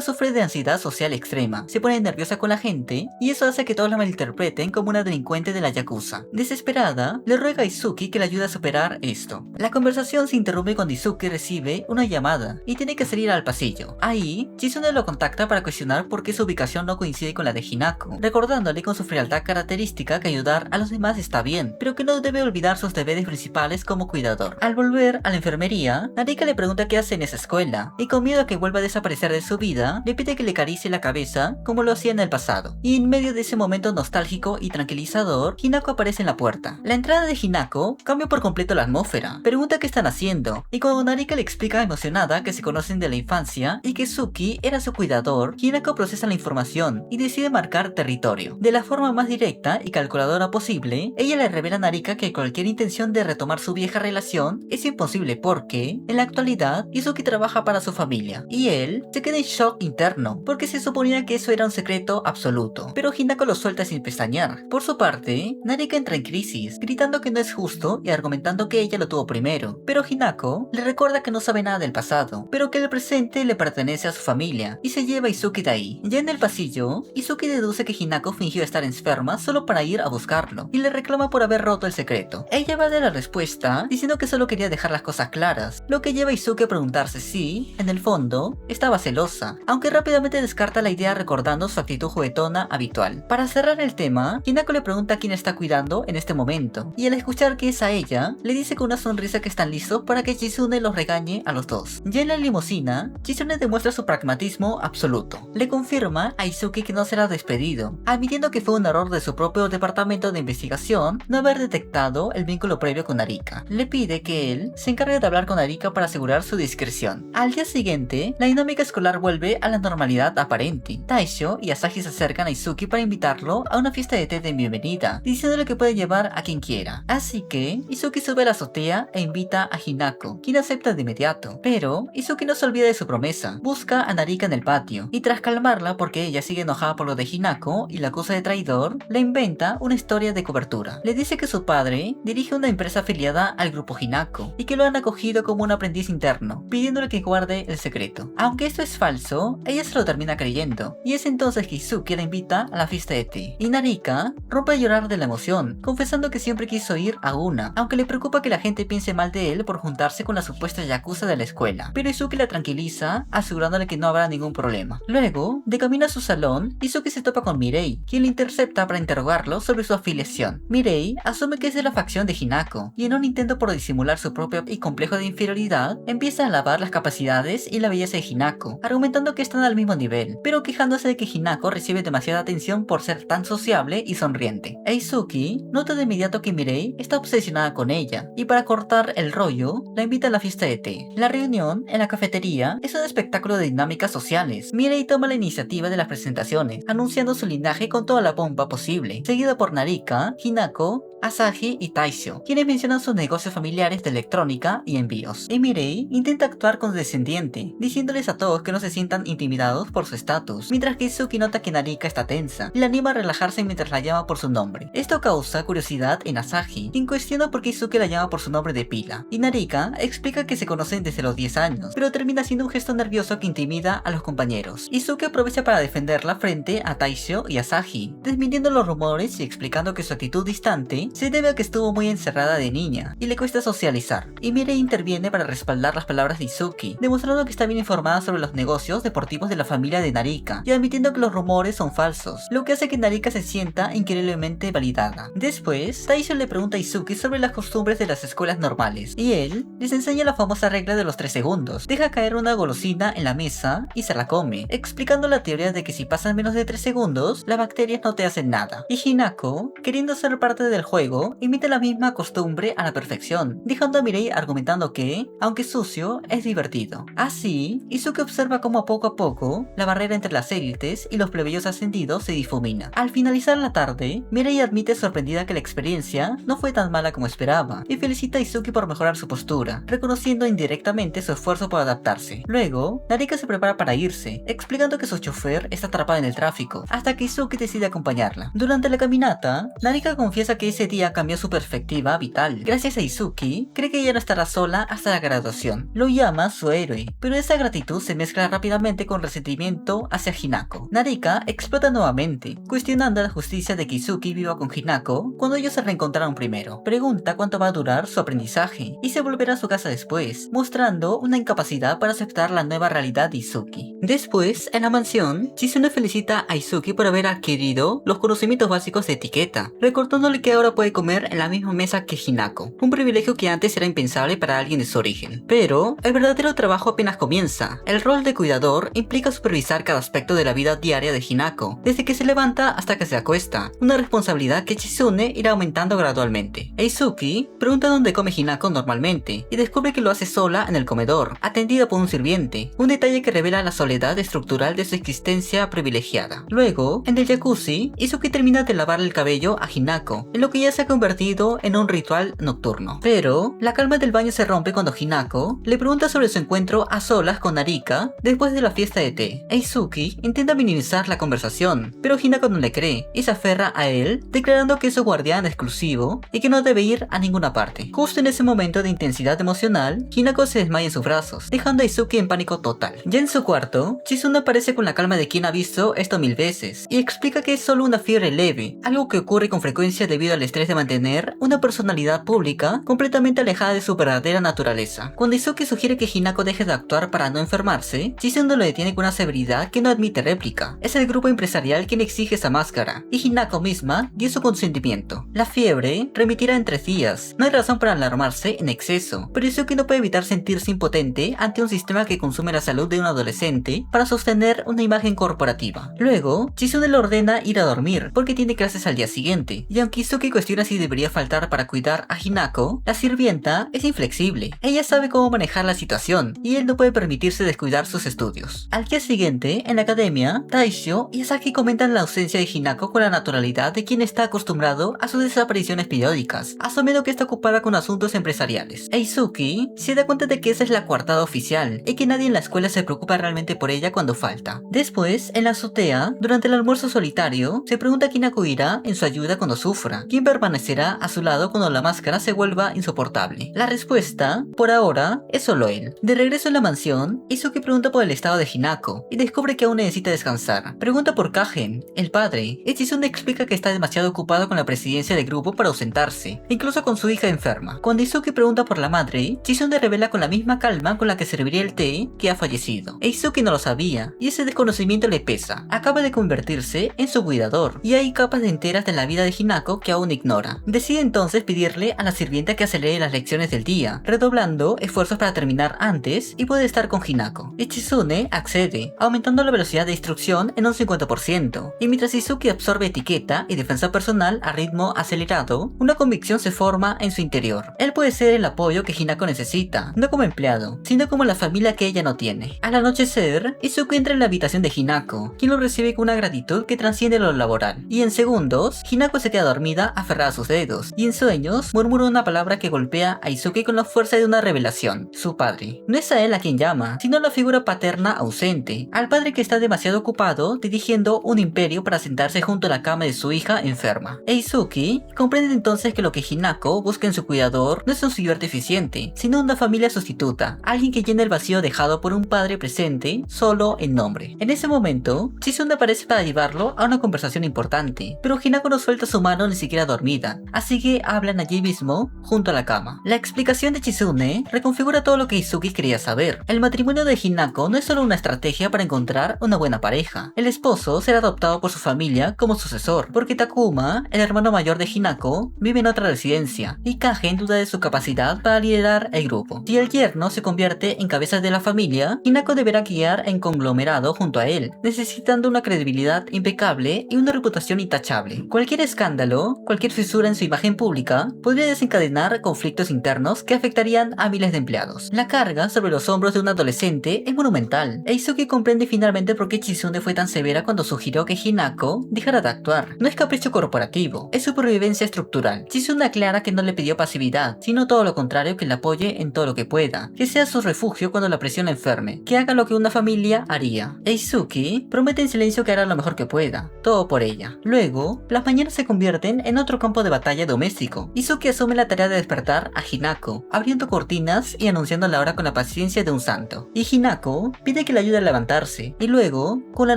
Speaker 1: sufre de ansiedad social extrema, se pone nerviosa con la gente y eso hace que todos la malinterpreten como una delincuente de la Yakuza. Desesperada, le ruega a Izuki que le ayude a superar esto. La conversación se interrumpe cuando Izuki recibe una llamada y tiene que salir al pasillo. Ahí, Chizune lo contacta para cuestionar por qué su ubicación no coincide con la de Hinako, recordándole con su frialdad característica que ayudar a los demás está bien, pero que no debe olvidar sus deberes principales como cuidador. Al volver a la enfermería, Narika le pregunta qué hace en esa escuela, y con miedo a que vuelva a desaparecer de su vida, le pide que le acaricie la cabeza como lo hacía en el pasado. Y en medio de ese momento nostálgico y tranquilizador, Hinako aparece en la puerta. La entrada de Hinako cambia por completo la atmósfera, pregunta qué están haciendo, y cuando Narika le explica emocionada que se conocen de la infancia y que Suki era su cuidador, Hinako procesa la información y decide marcar territorio. De la forma más directa y calculadora posible, ella le revela a Narika que cualquier intención de retomar su vieja relación es imposible porque, en la actualidad, Izuki trabaja para su familia, y él se queda en shock interno, porque se suponía que eso era un secreto absoluto, pero Hinako lo suelta sin pestañear. Por su parte, Narika entra en crisis, gritando que no es justo y argumentando que ella lo tuvo primero, pero Hinako le recuerda que no sabe nada del pasado, pero que el presente le pertenece a su familia, y se lleva a Izuki de ahí. Ya en el pasillo, Izuki deduce que Hinako fingió estar enferma solo para ir a buscarlo, y le reclama por haber roto el secreto. Ella va de la respuesta, diciendo que solo quería dejar las cosas claras, lo que lleva a Izuki a preguntarse si, en el fondo, estaba celosa, aunque rápidamente descarta la idea recordando su actitud juguetona habitual. Para cerrar el tema, Hinako le pregunta a quién está cuidando en este momento, y al escuchar que es a ella, le dice con una sonrisa que están listos para que Chizune los regañe a los dos. Ya en la limusina, Chizune demuestra su pragmatismo absoluto. Le confirma a Izuki que no será despedido, admitiendo que fue un error de su propio departamento de investigación no haber detectado el vínculo previo con Narika. Le pide que él se encargue de hablar con Narika para asegurar su discreción. Al día siguiente, la dinámica escolar vuelve a la normalidad aparente. Taisho y Asahi se acercan a Izuki para invitarlo a una fiesta de té de bienvenida, diciéndole que puede llevar a quien quiera. Así que, Izuki sube a la azotea e invita a Hinako, quien acepta de inmediato. Pero, Izuki no se olvida de su promesa. Busca a Narika en el patio, y tras calmarla porque ella sigue enojada por lo de Hinako y la acusa de traidor, le inventa una historia de cobertura. Le dice que su padre dirige una empresa afiliada al grupo Hinako, y que lo han acogido como un aprendiz interno, pidiéndole que guarde el secreto. Aunque esto es falso, ella se lo termina creyendo, y es entonces que Izuki la invita a la fiesta de té. Y Narika rompe a llorar de la emoción, confesando que siempre quiso ir a una, aunque le preocupa que la gente piense mal de él por juntarse con la supuesta yakuza de la escuela. Pero Izuki la tranquiliza, asegurándole que no habrá ningún problema. Luego, de camino a su salón, Izuki se topa con Mirei, quien le intercepta para interrogarlo sobre su afiliación. Mirei asume que es de la facción de Hinako, y en un intento por disimular su propio y complejo de inferioridad, empieza a alabar las capacidades y la belleza de Hinako, argumentando que están al mismo nivel, pero quejándose de que Hinako recibe demasiada atención por ser tan sociable y sonriente. Izuki nota de inmediato que Mirei está obsesionada con ella, y para cortar el rollo, la invita a la fiesta de té. La reunión en la cafetería es un espectáculo de dinámicas sociales. Mirei toma la iniciativa de las presentaciones, anunciando su linaje con toda la pompa posible, seguida por Narika, Hinako, Asahi y Taisho, quienes mencionan sus negocios familiares de electrónica y envíos. Y Mirei intenta actuar condescendiente, diciéndoles a todos que no se sientan intimidados por su estatus, mientras que Izuki nota que Narika está tensa y la anima a relajarse mientras la llama por su nombre. Esto causa curiosidad en Asahi, quien cuestiona por qué Izuki la llama por su nombre de pila, y Narika explica que se conocen desde los 10 años, pero termina siendo un gesto nervioso que intimida a los compañeros. Izuki aprovecha para defenderla frente a Taisho y Asahi, desmintiendo los rumores y explicando que su actitud distante se debe a que estuvo muy encerrada de niña y le cuesta socializar, y Mirei interviene para respaldar las palabras de Izuki, demostrando que está bien informada sobre los negocios deportivos de la familia de Narika y admitiendo que los rumores son falsos, lo que hace que Narika se sienta increíblemente validada. Después, Taisho le pregunta a Izuki sobre las costumbres de las escuelas normales, y él les enseña la famosa regla de los 3 segundos. Deja caer una golosina en la mesa y se la come, explicando la teoría de que si pasan menos de 3 segundos, las bacterias no te hacen nada. Y Hinako, queriendo ser parte del juego juego imita la misma costumbre a la perfección, dejando a Mirai argumentando que, aunque sucio, es divertido. Así, Izuki observa cómo a poco la barrera entre las élites y los plebeyos ascendidos se difumina. Al finalizar la tarde, Mirai admite sorprendida que la experiencia no fue tan mala como esperaba y felicita a Izuki por mejorar su postura, reconociendo indirectamente su esfuerzo por adaptarse. Luego, Narika se prepara para irse, explicando que su chofer está atrapado en el tráfico, hasta que Izuki decide acompañarla. Durante la caminata, Narika confiesa que ese día cambió su perspectiva vital. Gracias a Izuki, cree que ella no estará sola hasta la graduación. Lo llama su héroe, pero esa gratitud se mezcla rápidamente con resentimiento hacia Hinako. Narika explota nuevamente, cuestionando la justicia de que Izuki viva con Hinako cuando ellos se reencontraron primero. Pregunta cuánto va a durar su aprendizaje y se volverá a su casa después, mostrando una incapacidad para aceptar la nueva realidad de Izuki. Después, en la mansión, Chizune felicita a Izuki por haber adquirido los conocimientos básicos de etiqueta, recordándole que ahora puede comer en la misma mesa que Hinako, un privilegio que antes era impensable para alguien de su origen. Pero el verdadero trabajo apenas comienza. El rol de cuidador implica supervisar cada aspecto de la vida diaria de Hinako, desde que se levanta hasta que se acuesta, una responsabilidad que Chizune irá aumentando gradualmente. Izuki pregunta dónde come Hinako normalmente y descubre que lo hace sola en el comedor, atendida por un sirviente, un detalle que revela la soledad estructural de su existencia privilegiada. Luego, en el jacuzzi, Izuki termina de lavarle el cabello a Hinako, en lo que ya se ha convertido en un ritual nocturno. Pero la calma del baño se rompe cuando Hinako le pregunta sobre su encuentro a solas con Narika después de la fiesta de té. Izuki intenta minimizar la conversación, pero Hinako no le cree y se aferra a él, declarando que es su guardián exclusivo y que no debe ir a ninguna parte. Justo en ese momento de intensidad emocional, Hinako se desmaya en sus brazos, dejando a Izuki en pánico total. Ya en su cuarto, Chizune aparece con la calma de quien ha visto esto 1000 veces y explica que es solo una fiebre leve, algo que ocurre con frecuencia debido al estrés de mantener una personalidad pública completamente alejada de su verdadera naturaleza. Cuando Izuki sugiere que Hinako deje de actuar para no enfermarse, Chizune lo detiene con una severidad que no admite réplica. Es el grupo empresarial quien exige esa máscara, y Hinako misma dio su consentimiento. La fiebre remitirá en 3 días. No hay razón para alarmarse en exceso, pero Izuki no puede evitar sentirse impotente ante un sistema que consume la salud de un adolescente para sostener una imagen corporativa. Luego, Chizune le ordena ir a dormir porque tiene clases al día siguiente, y aunque Izuki cuestiona si debería faltar para cuidar a Hinako, la sirvienta es inflexible. Ella sabe cómo manejar la situación y él no puede permitirse descuidar sus estudios. Al día siguiente, en la academia, Taisho y Asaki comentan la ausencia de Hinako con la naturalidad de quien está acostumbrado a sus desapariciones periódicas, asumiendo que está ocupada con asuntos empresariales. Izuki se da cuenta de que esa es la coartada oficial y que nadie en la escuela se preocupa realmente por ella cuando falta. Después, en la azotea, durante el almuerzo solitario, se pregunta quién acudirá en su ayuda cuando sufra, quién permanecerá a su lado cuando la máscara se vuelva insoportable. La respuesta, por ahora, es solo él. De regreso en la mansión, Izuki pregunta por el estado de Hinako y descubre que aún necesita descansar. Pregunta por Kagen, el padre, y Chizune explica que está demasiado ocupado con la presidencia del grupo para ausentarse, incluso con su hija enferma. Cuando Izuki pregunta por la madre, Chizune revela con la misma calma con la que serviría el té que ha fallecido. Izuki no lo sabía, y ese desconocimiento le pesa. Acaba de convertirse en su cuidador, y hay capas enteras de la vida de Hinako que aún ignora. Decide entonces pedirle a la sirvienta que acelere las lecciones del día, redoblando esfuerzos para terminar antes y poder estar con Hinako. Y Chizune accede, aumentando la velocidad de instrucción en un 50%, y mientras Izuki absorbe etiqueta y defensa personal a ritmo acelerado, una convicción se forma en su interior. Él puede ser el apoyo que Hinako necesita, no como empleado, sino como la familia que ella no tiene. Al anochecer, Izuki entra en la habitación de Hinako, quien lo recibe con una gratitud que trasciende lo laboral, y en segundos, Hinako se queda dormida aferrada a sus dedos, y en sueños murmura una palabra que golpea a Izuki con la fuerza de una revelación: su padre. No es a él a quien llama, sino a la figura paterna ausente, al padre que está demasiado ocupado dirigiendo un imperio para sentarse junto a la cama de su hija enferma. Izuki comprende entonces que lo que Hinako busca en su cuidador no es un señor deficiente, sino una familia sustituta, alguien que llena el vacío dejado por un padre presente solo en nombre. En ese momento, Chizune aparece para llevarlo a una conversación importante, pero Hinako no suelta su mano ni siquiera dormida, así que hablan allí mismo, junto a la cama. La explicación de Chizune reconfigura todo lo que Izuki quería saber. El matrimonio de Hinako no es solo una estrategia para encontrar una buena pareja. El esposo será adoptado por su familia como sucesor, porque Takuma, el hermano mayor de Hinako, vive en otra residencia, y Kagen duda de su capacidad para liderar el grupo. Si el yerno se convierte en cabeza de la familia, Hinako deberá guiar en conglomerado junto a él, necesitando una credibilidad impecable y una reputación intachable. Cualquier escándalo, cualquier cualquier fisura en su imagen pública podría desencadenar conflictos internos que afectarían a miles de empleados. La carga sobre los hombros de un adolescente es monumental. Eisuke comprende finalmente por qué Chizune fue tan severa cuando sugirió que Hinako dejara de actuar. No es capricho corporativo, es supervivencia estructural. Chizune aclara que no le pidió pasividad, sino todo lo contrario, que le apoye en todo lo que pueda, que sea su refugio cuando la presión la enferme, que haga lo que una familia haría. Eisuke promete en silencio que hará lo mejor que pueda, todo por ella. Luego, las mañanas se convierten en otro campo de batalla doméstico. Izuki asume la tarea de despertar a Hinako, abriendo cortinas y anunciando la hora con la paciencia de un santo. Y Hinako pide que le ayude a levantarse, y luego, con la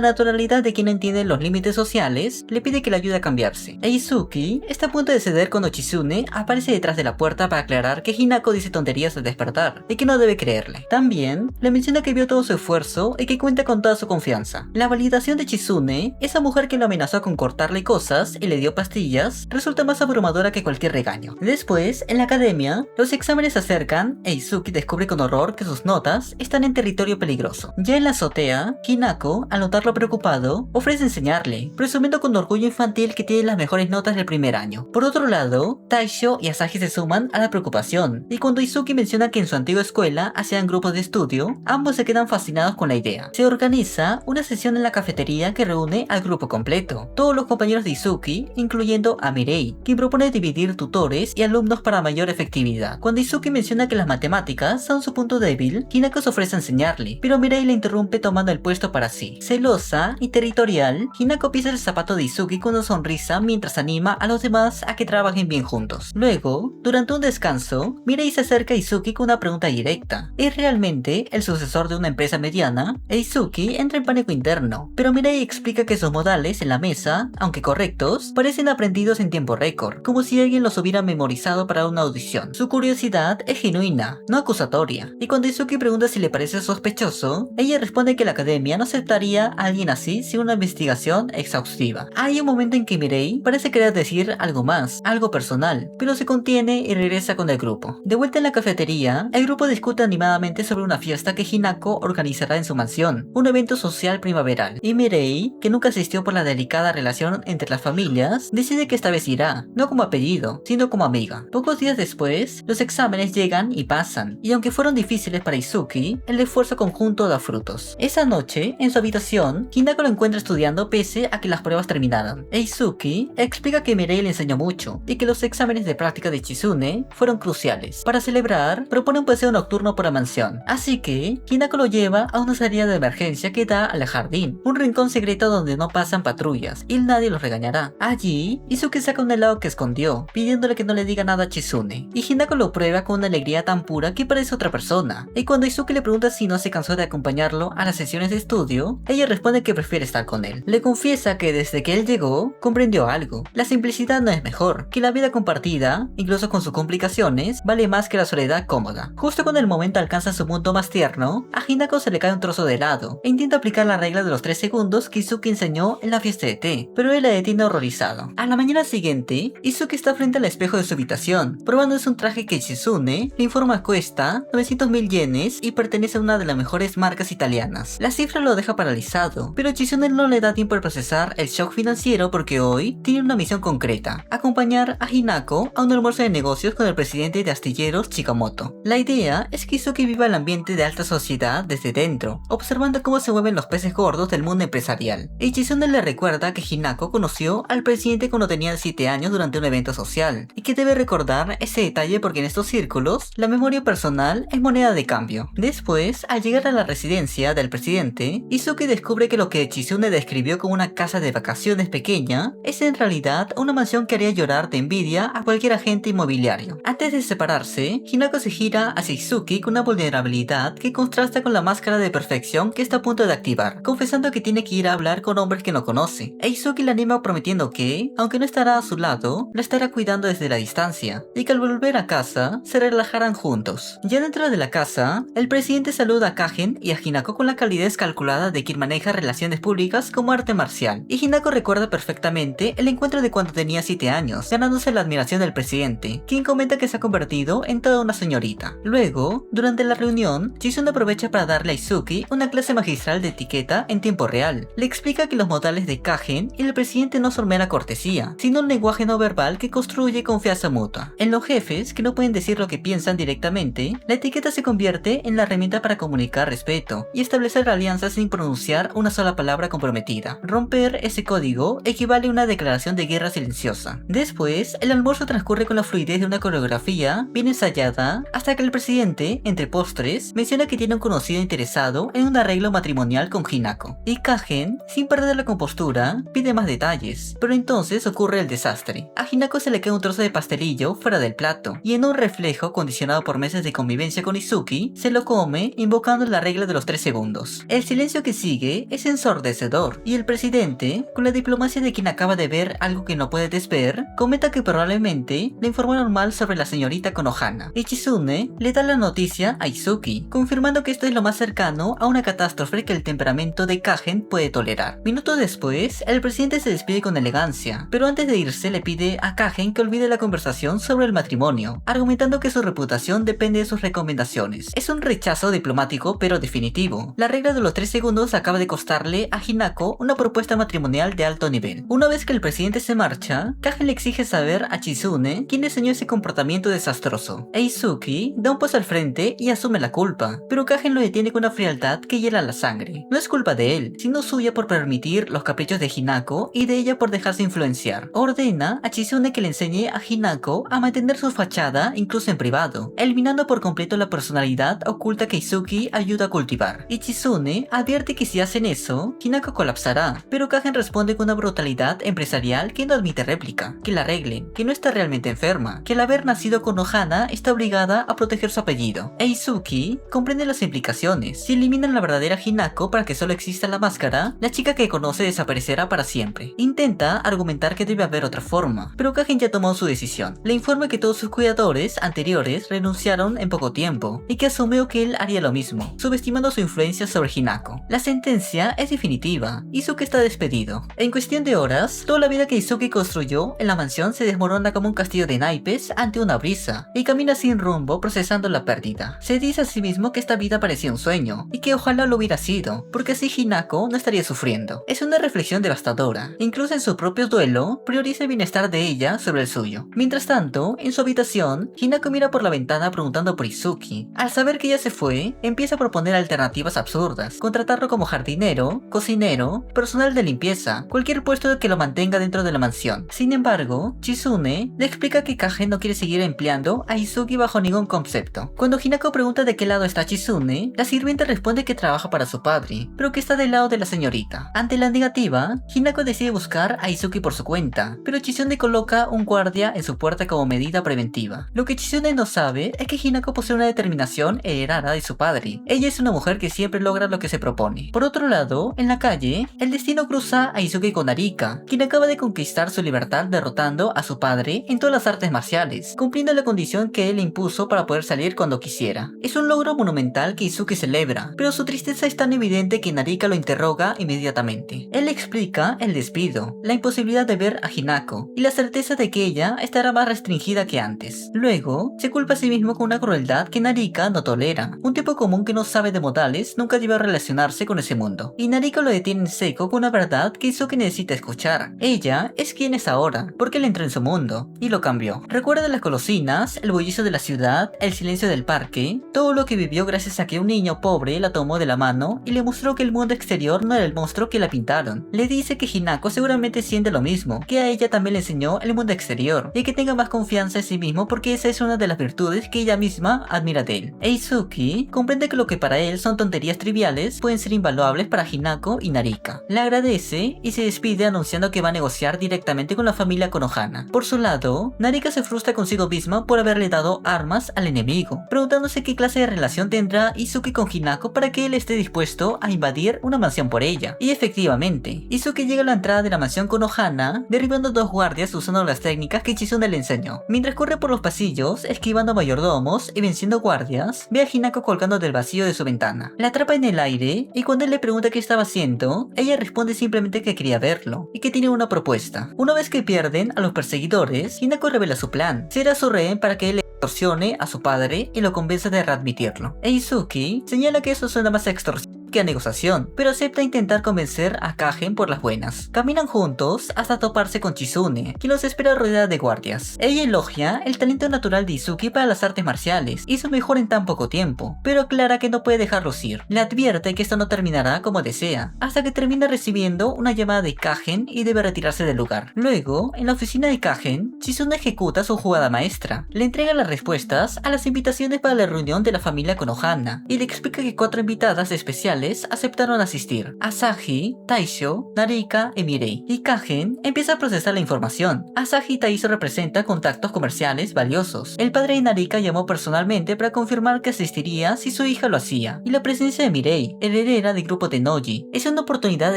Speaker 1: naturalidad de quien no entiende los límites sociales, le pide que le ayude a cambiarse. Izuki está a punto de ceder cuando Chizune aparece detrás de la puerta para aclarar que Hinako dice tonterías al despertar, y que no debe creerle. También le menciona que vio todo su esfuerzo y que cuenta con toda su confianza. La validación de Chizune, esa mujer que lo amenazó con cortarle cosas y le dio pastillas, resulta más abrumadora que cualquier regaño. Después, en la academia, los exámenes se acercan e Izuki descubre con horror que sus notas están en territorio peligroso. Ya en la azotea, Hinako, al notarlo preocupado, ofrece enseñarle, presumiendo con orgullo infantil que tiene las mejores notas del primer año. Por otro lado, Taisho y Asahi se suman a la preocupación, y cuando Izuki menciona que en su antigua escuela hacían grupos de estudio, ambos se quedan fascinados con la idea. Se organiza una sesión en la cafetería que reúne al grupo completo, todos los compañeros de Izuki, incluyendo a Mirei, quien propone dividir tutores y alumnos para mayor efectividad. Cuando Izuki menciona que las matemáticas son su punto débil, Hinako se ofrece a enseñarle, pero Mirei le interrumpe tomando el puesto para sí. Celosa y territorial, Hinako pisa el zapato de Izuki con una sonrisa mientras anima a los demás a que trabajen bien juntos. Luego, durante un descanso, Mirei se acerca a Izuki con una pregunta directa: ¿es realmente el sucesor de una empresa mediana? Izuki entra en pánico interno, pero Mirei explica que sus modales en la mesa, aunque correctos, parecen aprendidos en tiempo récord, como si alguien los hubiera memorizado para una audición. Su curiosidad es genuina, no acusatoria, y cuando Izuki pregunta si le parece sospechoso, ella responde que la academia no aceptaría a alguien así sin una investigación exhaustiva. Hay un momento en que Mirei parece querer decir algo más, algo personal, pero se contiene y regresa con el grupo. De vuelta en la cafetería, el grupo discute animadamente sobre una fiesta que Hinako organizará en su mansión, un evento social primaveral, y Mirei, que nunca asistió por la delicada relación entre las familias, decide que esta vez irá, no como apellido, sino como amiga. Pocos días después, los exámenes llegan y pasan, y aunque fueron difíciles para Izuki, el esfuerzo conjunto da frutos. Esa noche, en su habitación, Hinako lo encuentra estudiando pese a que las pruebas terminaron. Izuki explica que Mirei le enseñó mucho, y que los exámenes de práctica de Chizune fueron cruciales. Para celebrar, propone un paseo nocturno por la mansión, así que Hinako lo lleva a una salida de emergencia que da al jardín, un rincón secreto donde no pasan patrullas, y nadie los regañará. Allí, Izuki saca un helado que escondió, pidiéndole que no le diga nada a Chizune, y Hinako lo prueba con una alegría tan pura que parece otra persona, y cuando Izuki le pregunta si no se cansó de acompañarlo a las sesiones de estudio, ella responde que prefiere estar con él. Le confiesa que desde que él llegó, comprendió algo: la simplicidad no es mejor, que la vida compartida, incluso con sus complicaciones, vale más que la soledad cómoda. Justo cuando el momento alcanza su punto más tierno, a Hinako se le cae un trozo de helado, e intenta aplicar la regla de los 3 segundos que Izuki enseñó en la fiesta de té, pero él la detiene horrorizado. A la mañana siguiente, Izuki está frente al espejo de su habitación, probándose un traje que Chizune le informa cuesta 900.000 yenes y pertenece a una de las mejores marcas italianas. La cifra lo deja paralizado, pero Chizune no le da tiempo de procesar el shock financiero porque hoy tiene una misión concreta: acompañar a Hinako a un almuerzo de negocios con el presidente de astilleros Chikamoto. La idea es que Izuki viva el ambiente de alta sociedad desde dentro, observando cómo se mueven los peces gordos del mundo empresarial. Y Chizune le recuerda que Hinako conoció al presidente cuando tenía 7 años durante un evento social, y que debe recordar ese detalle porque en estos círculos la memoria personal es moneda de cambio. Después, al llegar a la residencia del presidente, Izuki descubre que lo que Chizune describió como una casa de vacaciones pequeña es en realidad una mansión que haría llorar de envidia a cualquier agente inmobiliario. Antes de separarse, Hinako se gira hacia Izuki con una vulnerabilidad que contrasta con la máscara de perfección que está a punto de activar, confesando que tiene que ir a hablar con hombres que no conoce. Izuki la anima prometiendo que, aunque no estará a su lado, la estará cuidando desde la distancia, y que al volver a casa, se relajarán juntos. Ya dentro de la casa, el presidente saluda a Kagen y a Hinako con la calidez calculada de quien maneja relaciones públicas como arte marcial, y Hinako recuerda perfectamente el encuentro de cuando tenía 7 años, ganándose la admiración del presidente, quien comenta que se ha convertido en toda una señorita. Luego, durante la reunión, Chizune aprovecha para darle a Izuki una clase magistral de etiqueta en tiempo real. Le explica que los modales de Kagen y el presidente no son mera cortesía, sino un lenguaje no verbal que construye confianza mutua. En los jefes, que no pueden decir lo que piensan directamente, la etiqueta se convierte en la herramienta para comunicar respeto y establecer alianzas sin pronunciar una sola palabra comprometida. Romper ese código equivale a una declaración de guerra silenciosa. Después, el almuerzo transcurre con la fluidez de una coreografía bien ensayada, hasta que el presidente, entre postres, menciona que tiene un conocido interesado en un arreglo matrimonial con Hinako. Y Kagen, sin perder la compostura, pide más detalles, pero entonces ocurre el desastre. A Hinako se le cae un trozo de pastelillo fuera del plato, y en un reflejo condicionado por meses de convivencia con Izuki, se lo come invocando la regla de los 3 segundos. El silencio que sigue es ensordecedor, y el presidente, con la diplomacia de quien acaba de ver algo que no puede desver, comenta que probablemente le informaron mal sobre la señorita Konohana. Y Chizune le da la noticia a Izuki, confirmando que esto es lo más cercano a una catástrofe que el temperamento de Kagen puede tolerar. Minutos después, el presidente se despide con elegancia, pero antes de irse le pide a Kagen que olvide la conversación sobre el matrimonio, argumentando que su reputación depende de sus recomendaciones. Es un rechazo diplomático pero definitivo. La regla de los 3 segundos acaba de costarle a Hinako una propuesta matrimonial de alto nivel. Una vez que el presidente se marcha, Kagen le exige saber a Chizune quién diseñó ese comportamiento desastroso. Izuki da un paso al frente y asume la culpa, pero Kagen lo detiene con una frialdad que hiela la sangre. No es culpa de él, sino suya por permitir los caprichos de Hinako y de ella por dejarse influenciar. Ordena a Chizune que le enseñe a Hinako a mantener su fachada incluso en privado, eliminando por completo la personalidad oculta que Izuki ayuda a cultivar. Y Chizune advierte que si hacen eso, Hinako colapsará, pero Kagen responde con una brutalidad empresarial que no admite réplica, que la arreglen, que no está realmente enferma, que al haber nacido con Ohana está obligada a proteger su apellido. E Izuki comprende las implicaciones. Si eliminan la verdadera Hinako para que solo exista la máscara, la chica que conoce desaparecerá para siempre. Intenta argumentar que debe haber otra forma, pero Kagen ya tomó su decisión. Le informa que todos sus cuidadores anteriores renunciaron en poco tiempo, y que asumió que él haría lo mismo, subestimando su influencia sobre Hinako. La sentencia es definitiva. Izuki está despedido. En cuestión de horas, toda la vida que Izuki construyó en la mansión se desmorona como un castillo de naipes ante una brisa, y camina sin rumbo procesando la pérdida. Se dice a sí mismo que esta vida parecía un sueño, y que ojalá lo hubiera sido, porque así Hinako no estaría sufriendo. Es una reflexión devastadora. Incluso en su propio duelo, prioriza el bienestar de ella sobre el suyo. Mientras tanto, en su habitación, Hinako mira por la ventana preguntando por Izuki. Al saber que ella se fue, empieza a proponer alternativas absurdas, contratarlo como jardinero, cocinero, personal de limpieza, cualquier puesto que lo mantenga dentro de la mansión. Sin embargo, Chizune le explica que Kagen no quiere seguir empleando a Izuki bajo ningún concepto. Cuando Hinako pregunta de qué lado está Chizune, la sirvienta responde que trabaja para su padre, pero que está del lado de la señorita. Ante la negativa, Hinako decide buscar a Izuki por su cuenta, pero Chizune coloca un guardia en su puerta como medida preventiva. Lo que Chizune no sabe es que Hinako posee una determinación heredada de su padre. Ella es una mujer que siempre logra lo que se propone. Por otro lado, en la calle, el destino cruza a Izuki con Narika, quien acaba de conquistar su libertad derrotando a su padre en todas las artes marciales, cumpliendo la condición que él le impuso para poder salir cuando quisiera. Es un logro monumental que Izuki celebra, pero su tristeza es tan evidente que Narika lo interroga inmediatamente. Él le explica el despido, la imposibilidad de ver a Hinako y la certeza de que ella estará más restringida que antes. Luego, se culpa a sí mismo con una crueldad que Narika no tolera. Un tipo común que no sabe de modales nunca debe relacionarse con ese mundo, y Narika lo detiene en seco con una verdad que Izuki necesita escuchar. Ella es quien es ahora, porque él entró en su mundo y lo cambió. Recuerda las golosinas, el bullicio de la ciudad, el silencio del parque, todo lo que vivió gracias a que un niño pobre la tomó de la mano y le mostró que el mundo exterior no era el monstruo que la pintaron. Le dice que Hinako seguramente siente lo mismo, que a ella también le enseñó el mundo exterior, y que tenga más confianza en sí mismo porque esa es una de las virtudes que ella misma admira de él. Izuki comprende que lo que para él son tonterías triviales pueden ser invaluables para Hinako y Narika. Le agradece y se despide anunciando que va a negociar directamente con la familia Konohana. Por su lado, Narika se frustra consigo misma por haberle dado armas al enemigo, preguntándose qué clase de relación tendrá Izuki con Hinako para que él esté dispuesto a invadir una mansión por ella. Y efectivamente, Izuki llega a la entrada de la mansión Konohana, derribando 2 guardias usando las técnicas que Chizune le enseñó. Mientras corre por los pasillos, esquivando mayordomos y venciendo guardias, ve a Hinako colgando del vacío de su ventana. La atrapa en el aire y cuando él le pregunta qué estaba haciendo, ella responde simplemente que quería verlo y que tiene una propuesta. Una vez que pierden a los perseguidores, Hinako revela su plan. Será su rehén para que él extorsione a su padre y lo convenza de readmitirlo. E Izuki señala que eso suena más a extorsión que a negociación, pero acepta intentar convencer a Kagen por las buenas. Caminan juntos hasta toparse con Chizune, quien los espera rodeada de guardias. Ella elogia el talento natural de Izuki para las artes marciales y su mejor en tan poco tiempo, pero aclara que no puede dejarlos ir. Le advierte que esto no terminará como desea, hasta que termina recibiendo una llamada de Kagen y debe retirarse del lugar. Luego, en la oficina de Kagen, Chizune ejecuta su jugada maestra. Le entrega las respuestas a las invitaciones para la reunión de la familia Konohana y le explica que 4 invitadas especiales aceptaron asistir: Asahi, Taisho, Narika y Mirei. Y Kagen empieza a procesar la información. Asahi y Taisho representan contactos comerciales valiosos. El padre de Narika llamó personalmente para confirmar que asistiría si su hija lo hacía. Y la presencia de Mirei, heredera del grupo Tennoji, es una oportunidad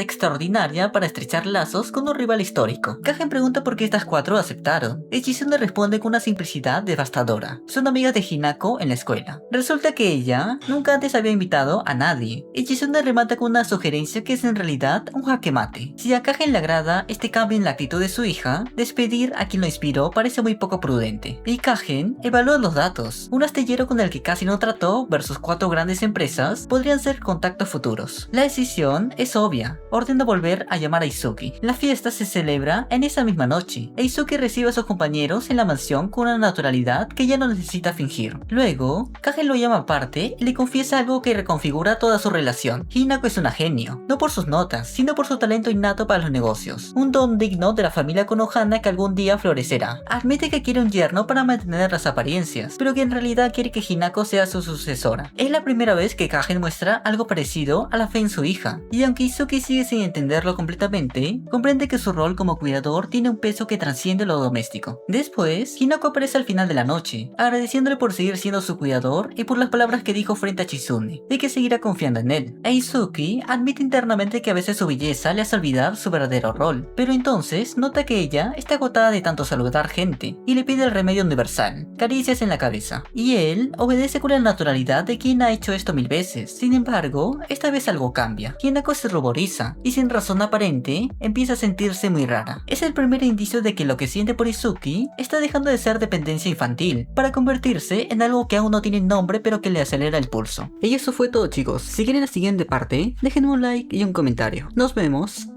Speaker 1: extraordinaria para estrechar lazos con un rival histórico. Kagen pregunta por qué estas 4 aceptaron. Y Chizune responde con una simplicidad devastadora: son amigas de Hinako en la escuela. Resulta que ella nunca antes había invitado a nadie. Y Chizune remata con una sugerencia que es en realidad un jaque mate. Si a Kagen le agrada este cambio en la actitud de su hija, despedir a quien lo inspiró parece muy poco prudente. Y Kagen evalúa los datos. Un astillero con el que casi no trató versus 4 grandes empresas podrían ser contactos futuros. La decisión es obvia. Ordena volver a llamar a Izuki. La fiesta se celebra en esa misma noche. E Izuki recibe a sus compañeros en la mansión con una naturalidad que ya no necesita fingir. Luego, Kagen lo llama aparte y le confiesa algo que reconfigura toda su relación. Hinako es una genio, no por sus notas, sino por su talento innato para los negocios. Un don digno de la familia Konohana que algún día florecerá. Admite que quiere un yerno para mantener las apariencias, pero que en realidad quiere que Hinako sea su sucesora. Es la primera vez que Kagen muestra algo parecido a la fe en su hija, y aunque Izuki sigue sin entenderlo completamente, comprende que su rol como cuidador tiene un peso que trasciende lo doméstico. Después, Hinako aparece al final de la noche, agradeciéndole por seguir siendo su cuidador y por las palabras que dijo frente a Chizune, de que seguirá confiando en él. E Izuki admite internamente que a veces su belleza le hace olvidar su verdadero rol, pero entonces nota que ella está agotada de tanto saludar gente y le pide el remedio universal: caricias en la cabeza. Y él obedece con la naturalidad de quien ha hecho esto 1000 veces. Sin embargo, esta vez algo cambia. Hinako se ruboriza y sin razón aparente empieza a sentirse muy rara. Es el primer indicio de que lo que siente por Izuki está dejando de ser dependencia infantil para convertirse en algo que aún no tiene nombre pero que le acelera el pulso. Y eso fue todo, chicos. Si quieren la siguiente parte, déjenme un like y un comentario. Nos vemos